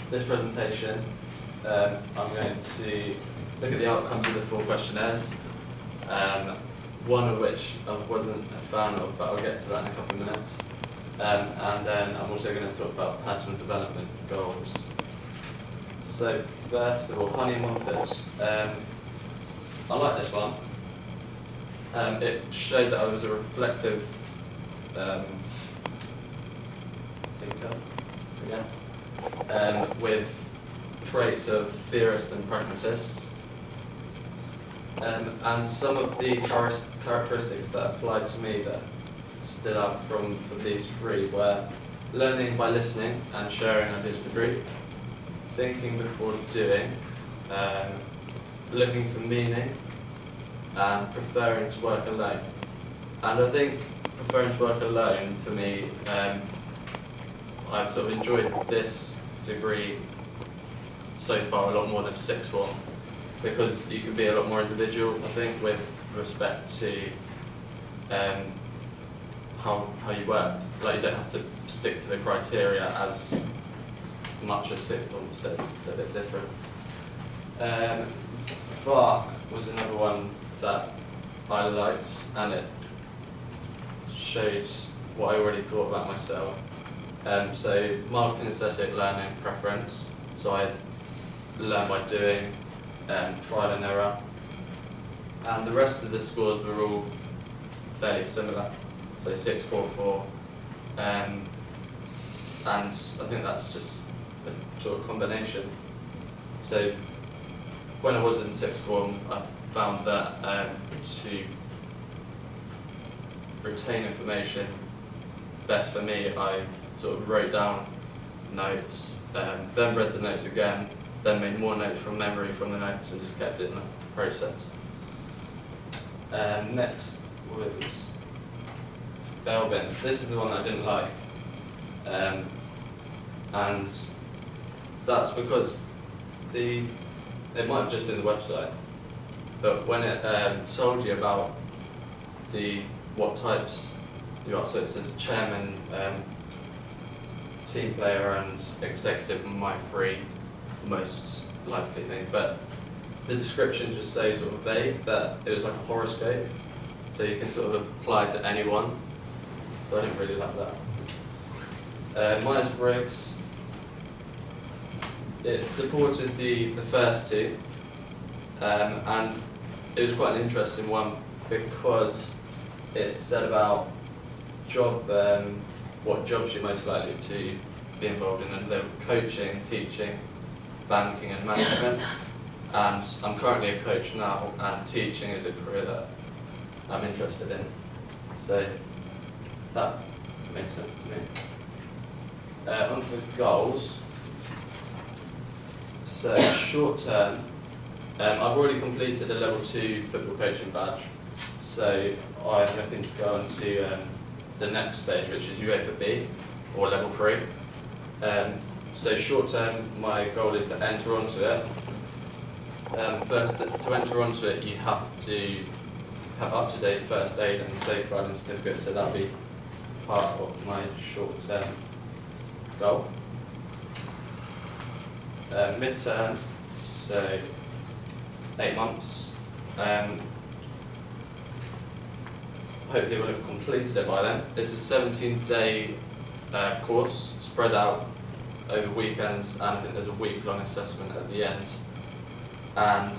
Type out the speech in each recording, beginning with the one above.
This presentation, I'm going to look at the outcomes of the 4 questionnaires, one of which I wasn't a fan of, but I'll get to that in a couple of minutes. And then I'm also going to talk about personal development goals. So first of all, Honey and Wampus. I like this one. It showed that I was a reflective thinker, I guess, with traits of theorist and pragmatist. And some of the characteristics that applied to me that stood out from these 3 were learning by listening and sharing ideas with the group, thinking before doing, looking for meaning, and preferring to work alone. And I think preferring to work alone, for me, I've sort of enjoyed this degree so far a lot more than 6th form, because you can be a lot more individual, I think, with respect to how you work. Like, you don't have to stick to the criteria as much as 6th form, so it's a bit different. Bark was another one that I liked, and it showed what I already thought about myself. So marketing, aesthetic, learning, preference. So I learn by doing, trial and error. And the rest of the scores were all fairly similar. So 6, 4, 4. And I think that's just a sort of combination. So when I was in 6th form, I found that to retain information best for me, I sort of wrote down notes, then read the notes again, then made more notes from memory from the notes, and just kept it in the process. Next was Belbin. This is the one that I didn't like, and that's because it might have just been the website, but when it told you about what types you are, so it says chairman, team player, and executive, my 3 most likely thing, but the description just says sort of vague that it was like a horoscope, so you can sort of apply to anyone, so I didn't really like that. Myers-Briggs, it supported the first 2, and it was quite an interesting one because it said about what jobs you're most likely to be involved in, and they were coaching, teaching, banking and management. And I'm currently a coach now, and teaching is a career that I'm interested in. So that makes sense to me. On to the goals. So short term, I've already completed a level 2 football coaching badge. So I'm looking to go on to the next stage, which is UEFA B, or level 3. So short term, my goal is to enter onto it. First, to enter onto it, you have to have up-to-date first aid and safeguarding certificate, so that'll be part of my short-term goal. Mid-term, so 8 months. Hopefully we'll have completed it by then. It's a 17-day course spread out over weekends, and I think there's a week-long assessment at the end. And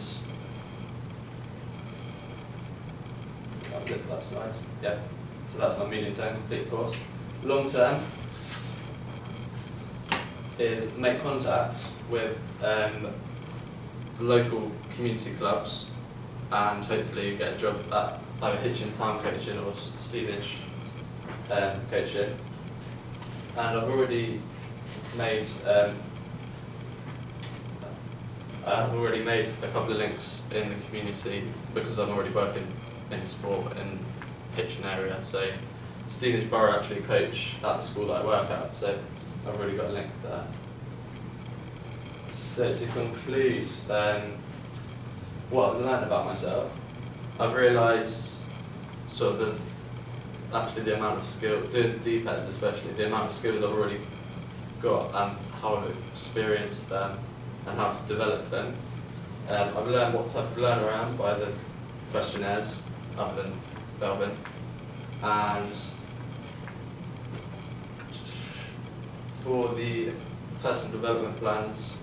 I'll get to that slide. Yeah, so that's my medium-term complete course. Long-term is make contact with local community clubs, and hopefully get a job at either Hitchin Town coaching or Stevenage coaching. And I've already made a couple of links in the community because I'm already working in sport in Hitchin area. So Stevenage Borough actually coach at the school that I work at, so I've already got a link there. So to conclude, what I've learned about myself, I've realised sort of the amount of skill, doing the DPEDs especially, the amount of skills I've already got and how I've experienced them and how to develop them. I've learned what type of learner I am by the questionnaires, other than Belbin, and for the personal development plans,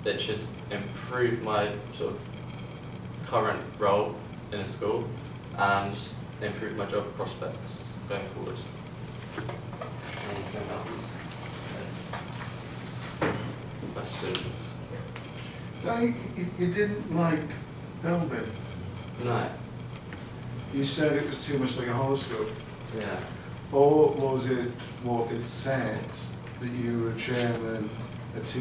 it should improve my sort of current role in a school and improve my job prospects going forward. Anything else? Questions? Danny, you didn't like Belbin. No. You said it was too much like a horoscope. Yeah. Or was it what it said, that you were a chairman, a team?